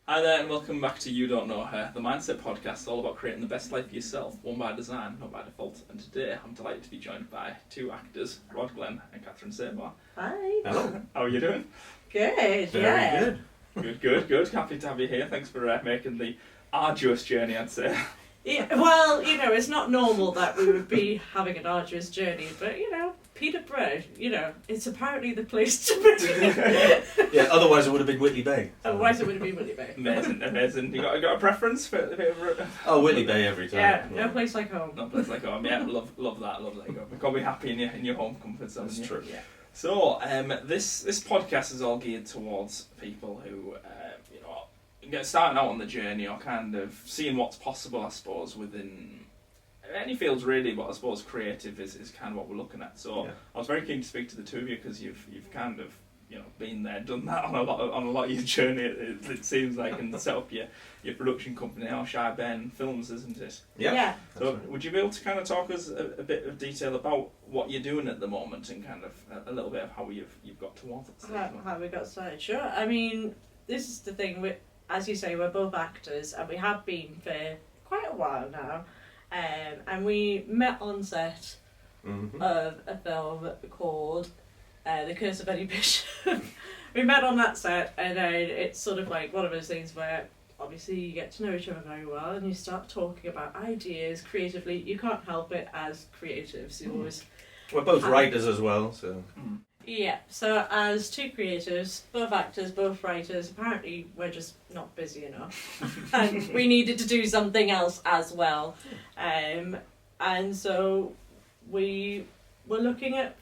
Hi there and welcome back to You Don't Know Her, the Mindset Podcast, all about creating the best life for yourself, one by design, not by default. And today I'm delighted to be joined by two actors, Rod Glenn and Kathryn Sabourn. Hi. Hello. How are you doing? Good, Very good. Happy to have you here. Thanks for making the arduous journey, I'd say. Yeah, well, it's not normal that we would be having an arduous journey, but, Peterborough, it's apparently the place to be. Yeah, otherwise it would have been Whitley Bay. Otherwise it would have been Whitley Bay. Amazing. You got a preference for favourite? Oh, Whitley Bay every time. Yeah, no place like home. No place like home. Yeah, love that. You've got to be happy in your home comfort zone. That's true. Yeah. So, this podcast is all geared towards people who, get starting out on the journey or kind of seeing what's possible, I suppose, within any fields really, but I suppose creative is kind of what we're looking at. So, yeah. I was very keen to speak to the two of you because you've kind of been there, done that on a lot of your journey. It seems like, and set up your production company now, Bairn Films, isn't it? Yeah. So would you be able to kind of talk us a bit of detail about what you're doing at the moment and kind of a little bit of how you've got towards it? How we got started? Sure. I mean, this is the thing. As you say, we're both actors, and we have been for quite a while now. And we met on set of a film called The Curse of Eddie Bishop. We met on that set, and then it's sort of like one of those things where obviously you get to know each other very well and you start talking about ideas creatively. You can't help it as creatives. You always... We're both writers as well, so... Yeah, so as two creatives, both actors, both writers, apparently we're just not busy enough. And we needed to do something else as well. And so we were looking at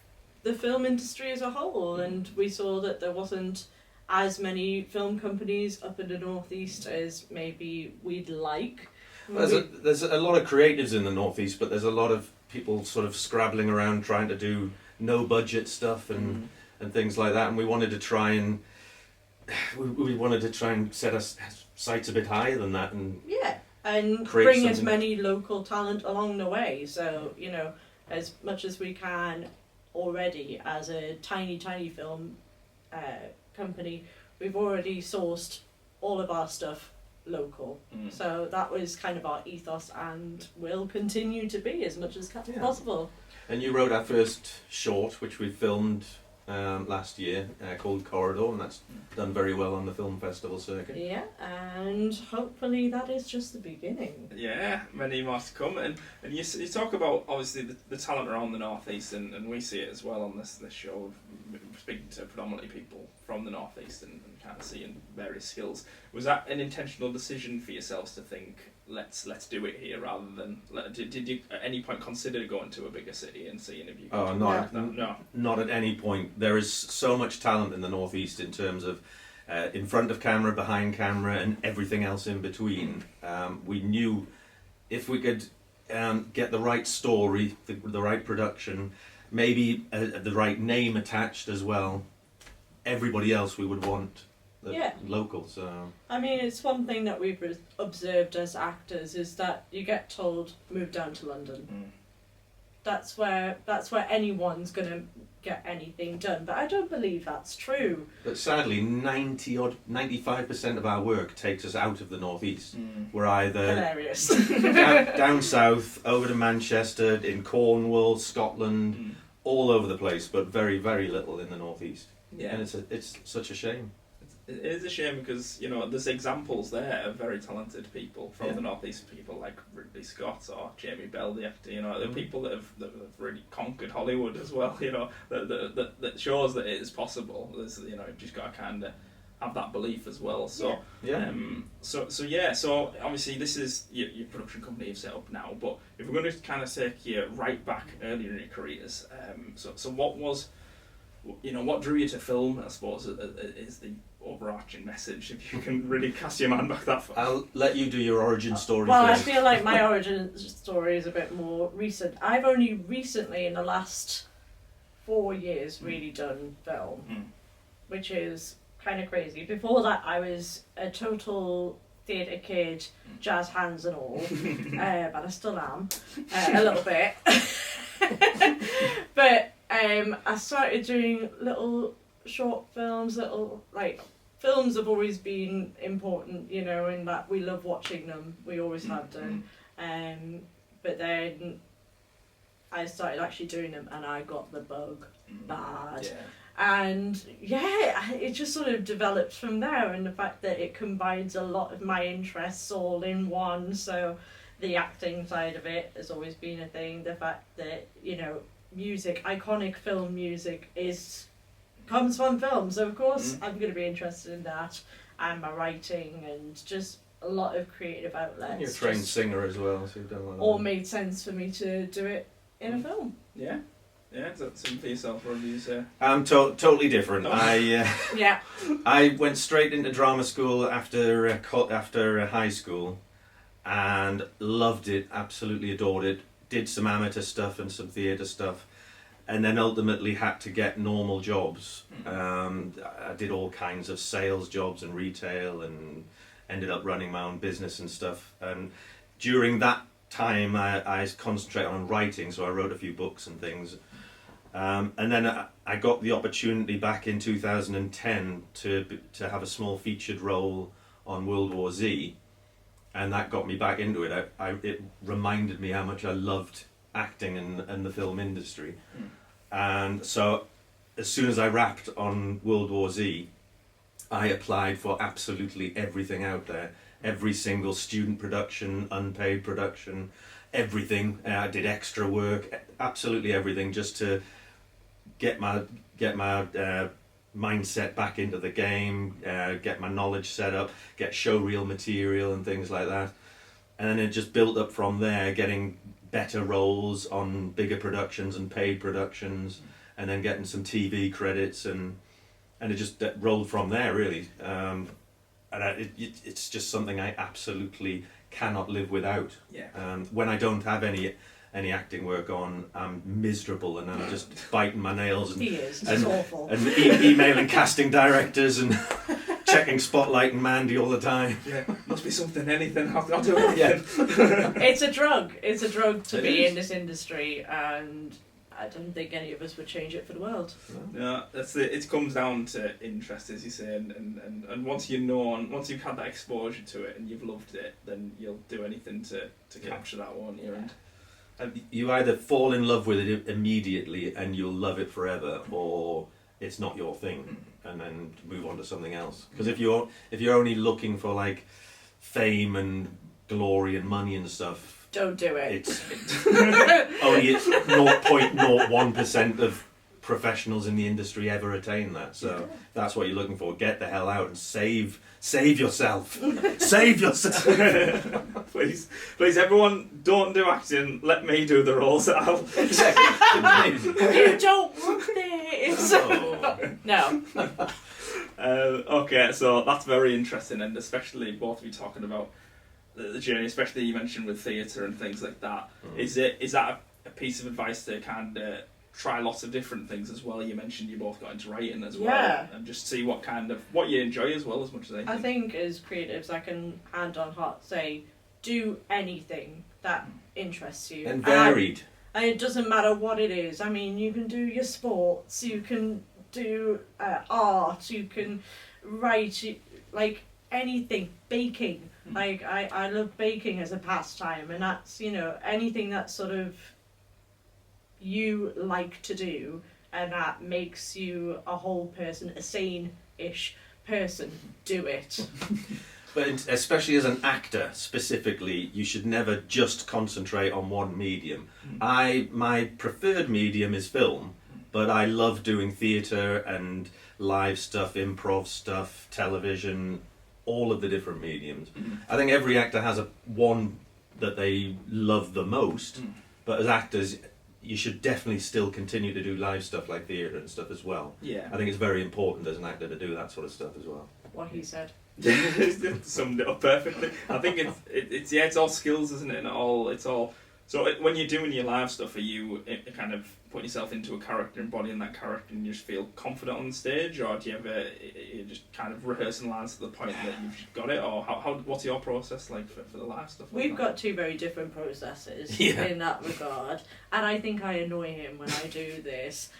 the film industry as a whole, and we saw that there wasn't as many film companies up in the northeast as maybe we'd like. There's a lot of creatives in the northeast, but there's a lot of people sort of scrabbling around trying to do no budget stuff and things like that, and we wanted to try and set our sights a bit higher than that, and bring as many local talent along the way. So as much as we can already as a tiny film company, we've already sourced all of our stuff local. So that was kind of our ethos, and will continue to be as much as possible. And you wrote our first short, which we filmed last year, called Corridor, and that's done very well on the film festival circuit. Yeah, and hopefully that is just the beginning. Yeah, many more to come. And you talk about, obviously, the talent around the North East, and we see it as well on this show, speaking to predominantly people from the North East and kind of seeing various skills. Was that an intentional decision for yourselves to think, let's do it here, rather than did you at any point consider going to a bigger city and seeing if you could do that? No, not at any point. There is so much talent in the Northeast in terms of in front of camera, behind camera, and everything else in between. We knew if we could get the right story, the right production, maybe the right name attached as well, everybody else we would want local. So I mean, it's one thing that we've observed as actors is that you get told move down to London. That's where anyone's gonna get anything done, but I don't believe that's true. But sadly, 95% of our work takes us out of the northeast. We're either hilarious down south, over to Manchester, in Cornwall, Scotland, all over the place, but very, very little in the northeast. Yeah, and it's such a shame. It is a shame because there's examples there of very talented people from the northeast, people like Ridley Scott or Jamie Bell, the actor. The people that have really conquered Hollywood as well. That shows that it is possible. There's you've just got to kind of have that belief as well. So so obviously this is your production company you've set up now. But if we're going to kind of take you right back earlier in your careers, so what was what drew you to film? I suppose is the overarching message, if you can really cast your mind back that far. I'll let you do your origin story first. I feel like my origin story is a bit more recent. I've only recently, in the last 4 years, really done film, which is kind of crazy. Before that, I was a total theatre kid, jazz hands and all, but I still am, a little bit. But I started doing little short films, little films have always been important, you know, in that we love watching them. We always have done. But then I started actually doing them, and I got the bug bad. Yeah. And yeah, it just sort of developed from there, and the fact that it combines a lot of my interests all in one. So the acting side of it has always been a thing. The fact that, you know, music, iconic film music comes from film, so of course I'm going to be interested in that, and my writing, and just a lot of creative outlets. And you're a trained singer as well, so you've done a lot of all that. made sense for me to do it in a film. Yeah. Yeah, is that something for yourself, or do you say? I'm totally different. Yeah. I went straight into drama school after high school, and loved it. Absolutely adored it. Did some amateur stuff and some theatre stuff, and then ultimately had to get normal jobs. I did all kinds of sales jobs and retail, and ended up running my own business and stuff. And during that time, I concentrated on writing, so I wrote a few books and things. And then I got the opportunity back in 2010 to have a small featured role on World War Z, and that got me back into it. It reminded me how much I loved acting and the film industry. And so as soon as I wrapped on World War Z, I applied for absolutely everything out there. Every single student production, unpaid production, everything. I did extra work, absolutely everything, just to get my mindset back into the game, get my knowledge set up, get show reel material and things like that. And then it just built up from there, getting better roles on bigger productions and paid productions, and then getting some TV credits, and it just rolled from there, really. And it's just something I absolutely cannot live without. Yeah. When I don't have any acting work on, I'm miserable, and I'm just biting my nails and It's awful. and emailing casting directors and checking Spotlight and Mandy all the time. Yeah, must be something, anything. I'll do anything. Yeah. It's a drug. It's a drug to It be is. in this industry, and I don't think any of us would change it for the world. Yeah, it comes down to interest, as you say, and once once you've had that exposure to it and you've loved it, then you'll do anything to capture that, won't you? And you either fall in love with it immediately and you'll love it forever, or it's not your thing, and then move on to something else. Because if you're only looking for like fame and glory and money and stuff, Don't do it. it's only 0.01% of professionals in the industry ever attain that. So that's what you're looking for. Get the hell out and save yourself. Save yourself. Please, everyone, don't do acting. Let me do the roles. You don't want this. No. Okay, so that's very interesting, and especially both of you talking about the journey, especially you mentioned with theatre and things like that. Is that a piece of advice to kind of try lots of different things as well? You mentioned you both got into writing as well, and just see what you enjoy as well, as much as anything. I think as creatives, I can hand on heart say, do anything that interests you. And varied. And it doesn't matter what it is. I mean, you can do your sports, you can do art, you can write, like anything, baking. Like I love baking as a pastime, and that's, you know, anything that sort of you like to do and that makes you a whole person, a sane-ish person, do it. But especially as an actor, specifically, you should never just concentrate on one medium. My preferred medium is film, but I love doing theatre and live stuff, improv stuff, television, all of the different mediums. I think every actor has one that they love the most, but as actors, you should definitely still continue to do live stuff like theatre and stuff as well. Yeah. I think it's very important as an actor to do that sort of stuff as well. What he said. Summed it up perfectly. I think it's all skills, isn't it? And it's all. So when you're doing your live stuff, are you kind of putting yourself into a character, embodying that character, and you just feel confident on stage, or do you just kind of rehearsing lines to the point that you've got it, or what's your process like for the live stuff? We've got two very different processes in that regard, and I think I annoy him when I do this.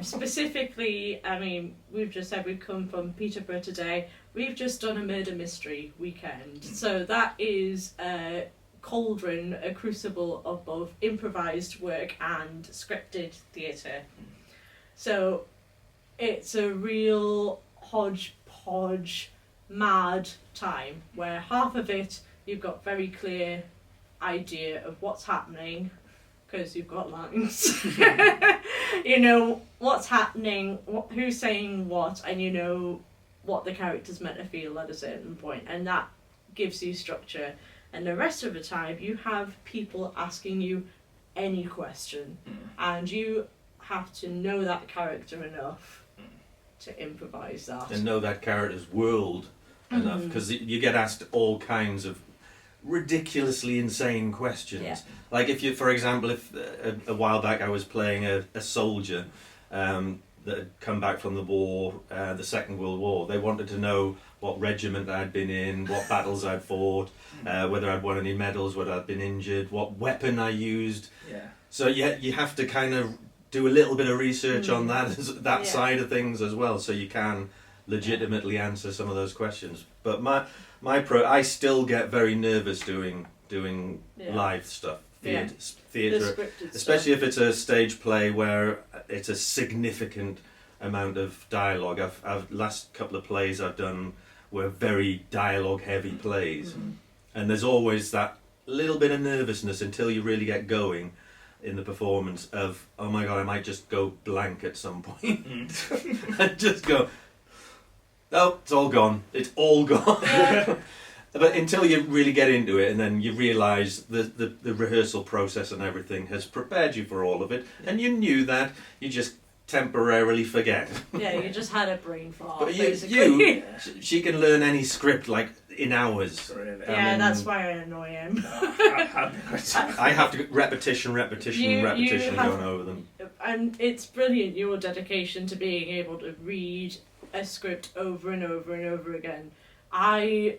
Specifically, I mean, we've just said we've come from Peterborough today. we've just done a murder mystery weekend. So that is a cauldron, a crucible of both improvised work and scripted theatre. So it's a real hodgepodge, mad time where half of it you've got very clear idea of what's happening because you've got lines. You know what's happening, who's saying what, and you know what the character's meant to feel at a certain point, and that gives you structure. And the rest of the time you have people asking you any question, and you have to know that character enough to improvise that. And know that character's world enough, because you get asked all kinds of ridiculously insane questions. Yeah. Like if you, for example, if a while back I was playing a soldier that had come back from the war, the Second World War. They wanted to know what regiment I'd been in, what battles I'd fought, whether I'd won any medals, whether I'd been injured, what weapon I used. Yeah. So you have to kind of do a little bit of research on that side of things as well, so you can legitimately answer some of those questions. But I still get very nervous doing live stuff, theatre, especially if it's a stage play where it's a significant amount of dialogue. I've last couple of plays I've done were very dialogue heavy plays, and there's always that little bit of nervousness until you really get going in the performance of, oh my god, I might just go blank at some point and just go, oh, it's all gone. But until you really get into it, and then you realise the rehearsal process and everything has prepared you for all of it, and you knew that, you just temporarily forget. Yeah, you just had a brain fart. But she can learn any script like in hours. Really? Yeah, that's why I annoy him. I have to repetition going over them. And it's brilliant, your dedication to being able to read a script over and over and over again. I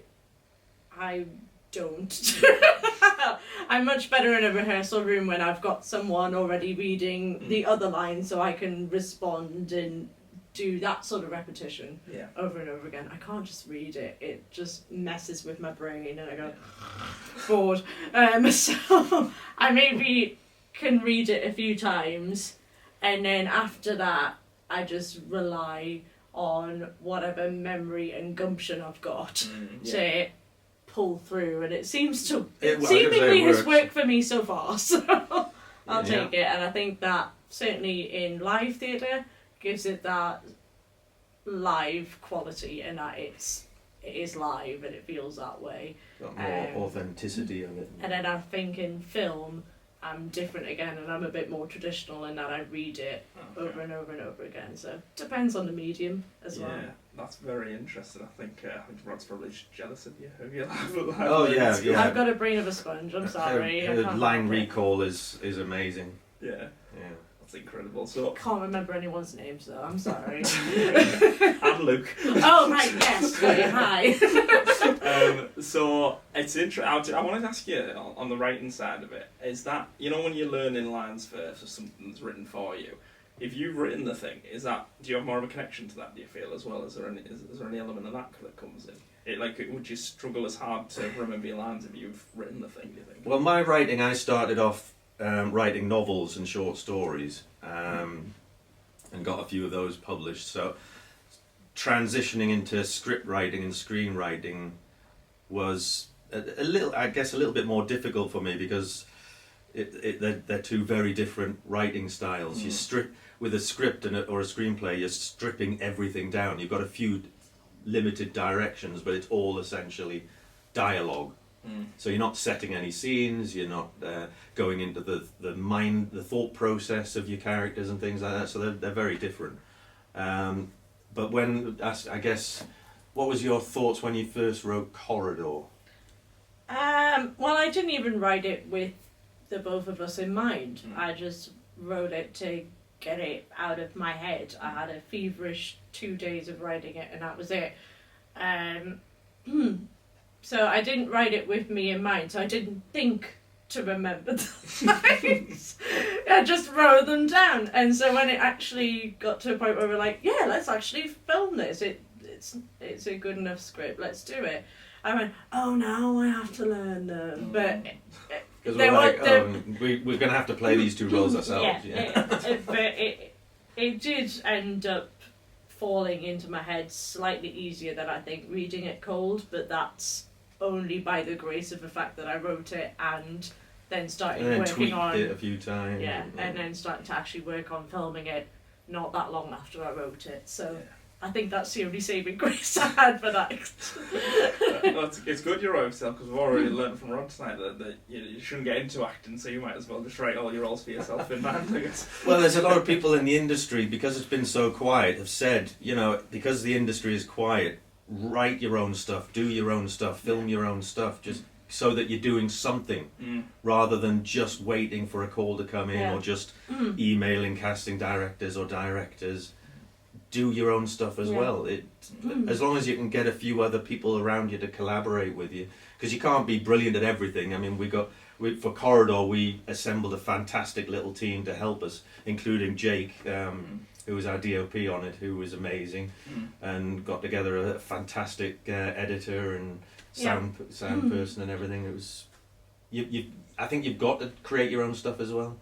don't. I'm much better in a rehearsal room when I've got someone already reading the other line so I can respond and do that sort of repetition over and over again. I can't just read it. It just messes with my brain and I go bored. So I maybe can read it a few times, and then after that I just rely on whatever memory and gumption I've got to pull through, and it seems to seemingly has worked for me so far, so I'll take it. And I think that certainly in live theatre gives it that live quality, and that it is live and it feels that way. Got more authenticity of it. And then I think in film I'm different again, and I'm a bit more traditional in that I read it over and over and over again. So depends on the medium as well. Yeah, that's very interesting. I think Rod's probably jealous of you. Oh yeah. I've got a brain of a sponge. I'm sorry. Her line recall is amazing. Yeah. That's incredible. So can't remember anyone's names though. I'm sorry. I'm Luke. Oh right, yes. Hi. So it's interesting. I wanted to ask you on the writing side of it. Is that, you know, when you're learning lines for something that's written for you, if you've written the thing, do you have more of a connection to that? Do you feel as well? Is there any element of that comes in? Would you struggle as hard to remember your lines if you've written the thing? Do you think? Well, my writing, I started off writing novels and short stories, and got a few of those published. So transitioning into script writing and screenwriting was a little bit more difficult for me, because they're two very different writing styles. You strip with a script or a screenplay, you're stripping everything down. You've got a few limited directions, but it's all essentially dialogue. So you're not setting any scenes, you're not going into the thought process of your characters and things like that, so they're very different. But I guess, what was your thoughts when you first wrote Corridor? Well, I didn't even write it with the both of us in mind. I just wrote it to get it out of my head. I had a feverish 2 days of writing it, and that was it. So I didn't write it with me in mind, so I didn't think to remember the lines. I just wrote them down. And so when it actually got to a point where we're like, yeah, let's actually film this, it's a good enough script. Let's do it. I went, oh, now I have to learn them, but Because we're like, we're going to have to play these two roles ourselves. But it did end up falling into my head slightly easier than I think reading it cold, but that's only by the grace of the fact that I wrote it and then started working on it a few times. And then started to actually work on filming it not that long after I wrote it. So I think that's the only saving grace I had for that. It's good you wrote yourself, because we've already learned from Rod tonight that you shouldn't get into acting, so you might as well just write all your roles for yourself in band, I guess. Well, there's a lot of people in the industry, because it's been so quiet, have said, because the industry is quiet, write your own stuff, do your own stuff, film your own stuff, just so that you're doing something rather than just waiting for a call to come in or just emailing casting directors or directors. Do your own stuff as well. As long as you can get a few other people around you to collaborate with you, because you can't be brilliant at everything. I mean, for Corridor, we assembled a fantastic little team to help us, including Jake, who was our DOP on it, who was amazing, and got together a fantastic editor and sound person and everything. It was, I think you've got to create your own stuff as well.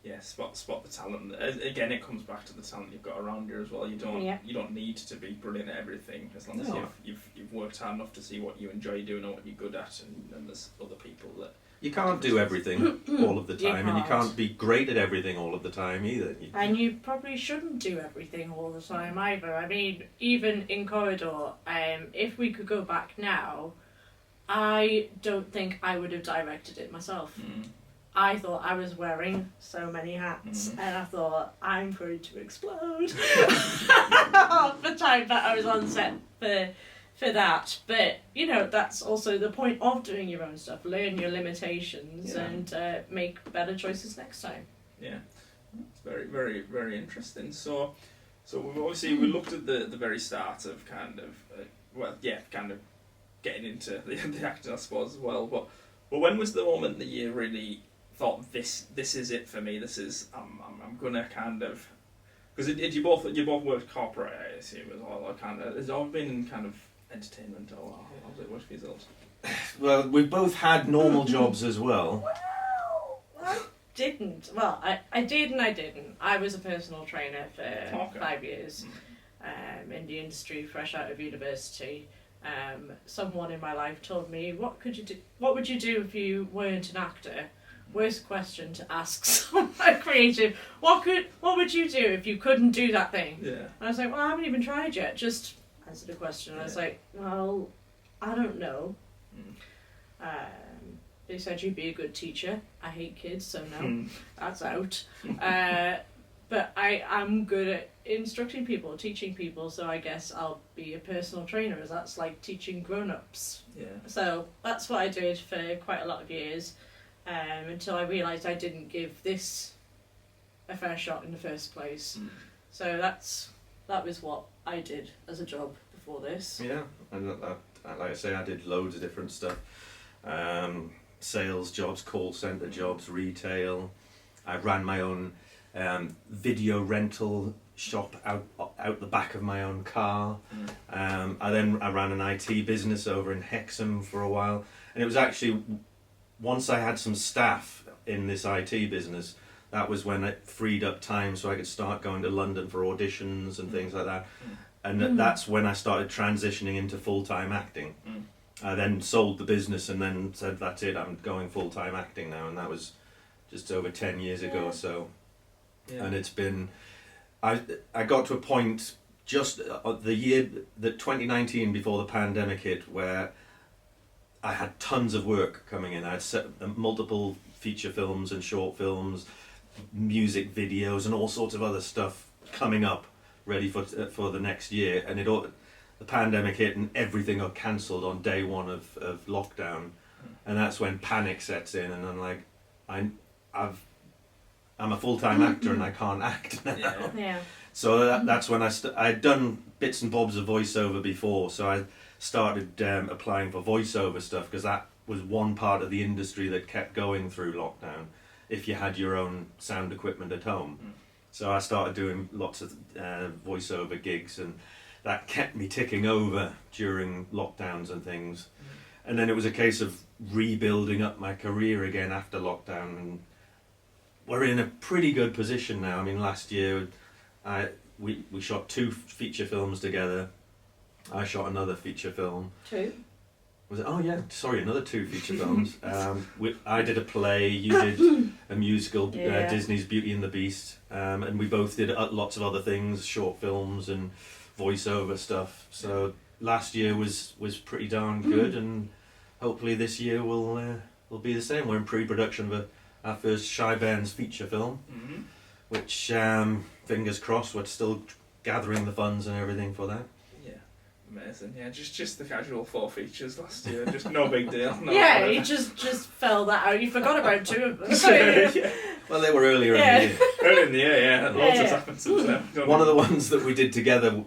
Yeah, spot the talent. Again, it comes back to the talent you've got around you as well. You don't need to be brilliant at everything, as long as you've worked hard enough to see what you enjoy doing and what you're good at, and there's other people that. You can't do everything all of the time, and you can't be great at everything all of the time either. And you probably shouldn't do everything all the time either. I mean, even in Corridor, if we could go back now, I don't think I would have directed it myself. I thought I was wearing so many hats, and I thought, I'm going to explode the time that I was on set for that. But, that's also the point of doing your own stuff. Learn your limitations and make better choices next time. Yeah, it's very, very, very interesting. So we looked at the very start of kind of getting into the acting, I suppose, as well. But when was the moment that you really thought this is it for me? This is I'm gonna kind of, because you both worked corporate, I assume, as well. Has it all been kind of entertainment, or how's it worked for yourselves? Well, we both had normal jobs as well. Well, I didn't. Well, I did and I didn't. I was a personal trainer for 5 years in the industry, fresh out of university. Someone in my life told me, what would you do if you weren't an actor? Worst question to ask someone creative. What would you do if you couldn't do that thing? Yeah. And I was like, well, I haven't even tried yet. Just answer the question. And I was like, well, I don't know. They said you'd be a good teacher. I hate kids, so no, that's out. But I am good at instructing people, teaching people, so I guess I'll be a personal trainer, as that's like teaching grown-ups. Yeah. So that's what I did for quite a lot of years. Until I realised I didn't give this a fair shot in the first place. So that was what I did as a job before this. Yeah, and like I say, I did loads of different stuff. Sales jobs, call centre jobs, retail. I ran my own video rental shop out the back of my own car. I ran an IT business over in Hexham for a while, and it was actually, once I had some staff in this IT business, that was when it freed up time so I could start going to London for auditions and things like that. And that's when I started transitioning into full-time acting. I then sold the business and then said, that's it, I'm going full-time acting now. And that was just over 10 years ago or so. Yeah. And it's been, I got to a point just the year, that 2019, before the pandemic hit, where I had tons of work coming in. I had multiple feature films and short films, music videos, and all sorts of other stuff coming up, ready for the next year. And the pandemic hit, and everything got cancelled on day one of lockdown. And that's when panic sets in, and I'm like, I'm a full-time actor and I can't act now. Yeah. So that's when I'd done bits and bobs of voiceover before, so I started applying for voiceover stuff, because that was one part of the industry that kept going through lockdown, if you had your own sound equipment at home. So I started doing lots of voiceover gigs, and that kept me ticking over during lockdowns and things. And then it was a case of rebuilding up my career again after lockdown, and we're in a pretty good position now. I mean, last year we shot 2 feature films together. I shot another feature film. 2? Was it? Oh yeah, sorry, another 2 feature films. I did a play, you did a musical, Disney's Beauty and the Beast, and we both did lots of other things, short films and voiceover stuff. So last year was pretty darn good, and hopefully this year will be the same. We're in pre-production of our first Shy Bairn's feature film, which fingers crossed, we're still gathering the funds and everything for that. Amazing, yeah. Just the casual 4 features last year, just no big deal. No you just fell that out. You forgot about 2 of them. Yeah. Well, they were earlier in the year. Earlier in the year, yeah. Lots has happened since then. One of the ones that we did together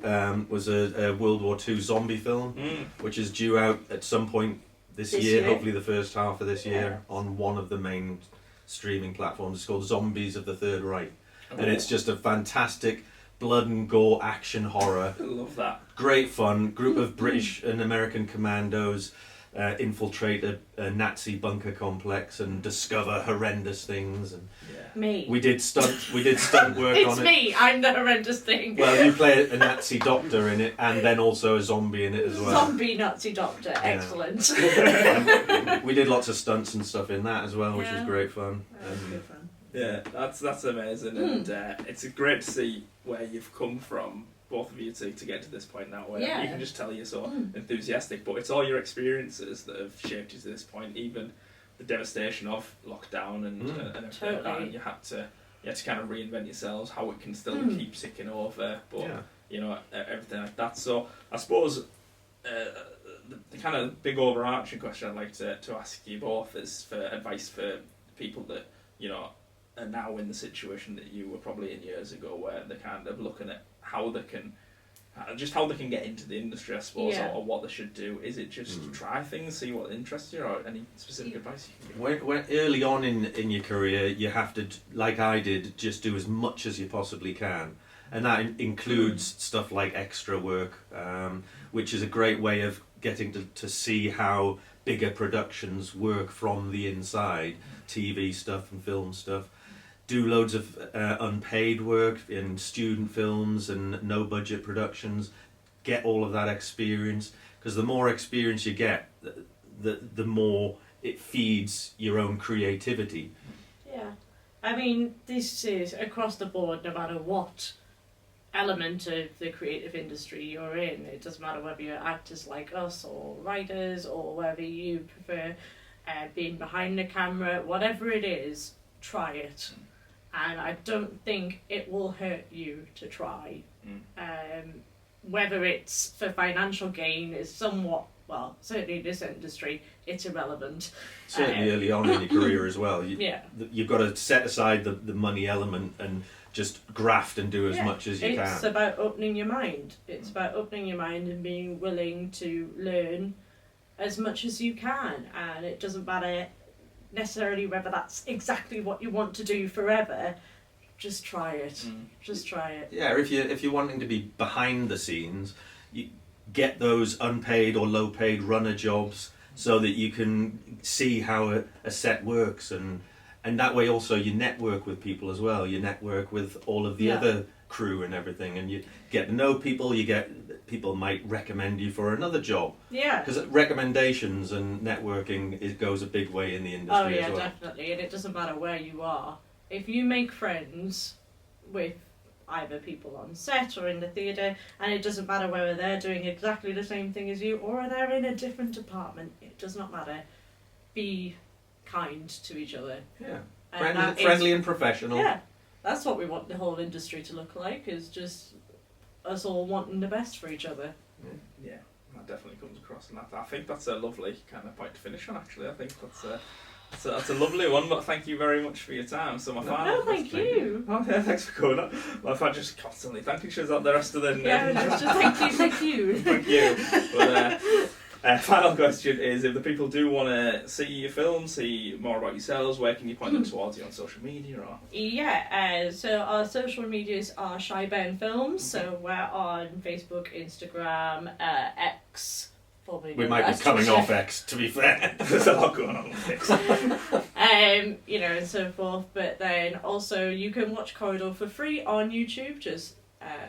was a World War II zombie film, which is due out at some point this year, hopefully the first half of this year, on one of the main streaming platforms. It's called Zombies of the Third Reich, and it's just a fantastic blood and gore action horror. I love that. Great fun. Group of British and American commandos infiltrate a Nazi bunker complex and discover horrendous things. And me. We did stunt work on it. It's me. I'm the horrendous thing. Well, you play a Nazi doctor in it, and then also a zombie in it as well. Zombie Nazi doctor. Yeah. Excellent. We did lots of stunts and stuff in that as well, which was great fun. Good fun. Yeah, that's amazing, and it's great to see where you've come from, both of you, to get to this point now, where you can just tell you're so enthusiastic, but it's all your experiences that have shaped you to this point, even the devastation of lockdown and everything like that, and you had to kind of reinvent yourselves, how it can still keep ticking over, but you know, everything like that. So I suppose the kind of big overarching question I'd like to ask you both is for advice for people that, you know, are now in the situation that you were probably in years ago, where they're kind of looking at how they can get into the industry, I suppose, or what they should do. Is it just try things, see what interests you, or any specific advice you can give? When early on in your career, you have to, like I did, just do as much as you possibly can. And that includes stuff like extra work, which is a great way of getting to see how bigger productions work from the inside, TV stuff and film stuff. Do loads of unpaid work in student films and no budget productions. Get all of that experience, because the more experience you get, the more it feeds your own creativity. Yeah, I mean, this is across the board, no matter what element of the creative industry you're in. It doesn't matter whether you're actors like us or writers, or whether you prefer being behind the camera. Whatever it is, try it. And I don't think it will hurt you to try. Whether it's for financial gain is somewhat, well, certainly in this industry, it's irrelevant. Certainly early on in your career as well. You've got to set aside the money element and just graft and do as much as you can. It's about opening your mind. It's about opening your mind and being willing to learn as much as you can. And it doesn't matter necessarily whether that's exactly what you want to do forever. Just try it. Just try it. Yeah, if you're wanting to be behind the scenes, you get those unpaid or low paid runner jobs so that you can see how a set works, and that way also you network with people as well. You network with all of the other crew and everything, and you get to know people. People might recommend you for another job. Yeah. Because recommendations and networking goes a big way in the industry as well. Definitely. And it doesn't matter where you are. If you make friends with either people on set or in the theatre, and it doesn't matter whether they're doing exactly the same thing as you or they're in a different department, it does not matter. Be kind to each other. Yeah. Friendly and professional. Yeah. That's what we want the whole industry to look like, is just us all wanting the best for each other. Yeah, that definitely comes across, and I think that's a lovely kind of point to finish on, actually. I think that's a lovely one, but thank you very much for your time. So my final... No, thank you. Oh yeah, thanks for coming up. My fan just constantly thanking you out the rest of the... Yeah, just thank you. Thank you. But Final question is, if the people do want to see your film, see more about yourselves, where can you point them towards? You on social media or? Yeah, so our social medias are Bairn Films, so we're on Facebook, Instagram, X. We might be coming off X, to be fair. There's a lot going on with X. You know, and so forth. But then also you can watch Corridor for free on YouTube. Just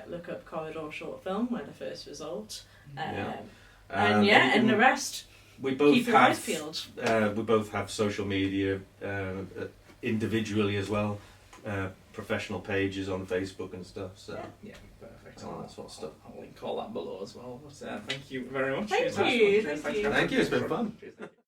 look up Corridor short film. We're the first result. And the rest. We both keep your eyes peeled. We both have social media individually as well. Professional pages on Facebook and stuff. So yeah, perfect. All that sort of stuff. I'll link all that below as well. But, thank you very much. Thank you. Thank you. It's been fun. Cheers.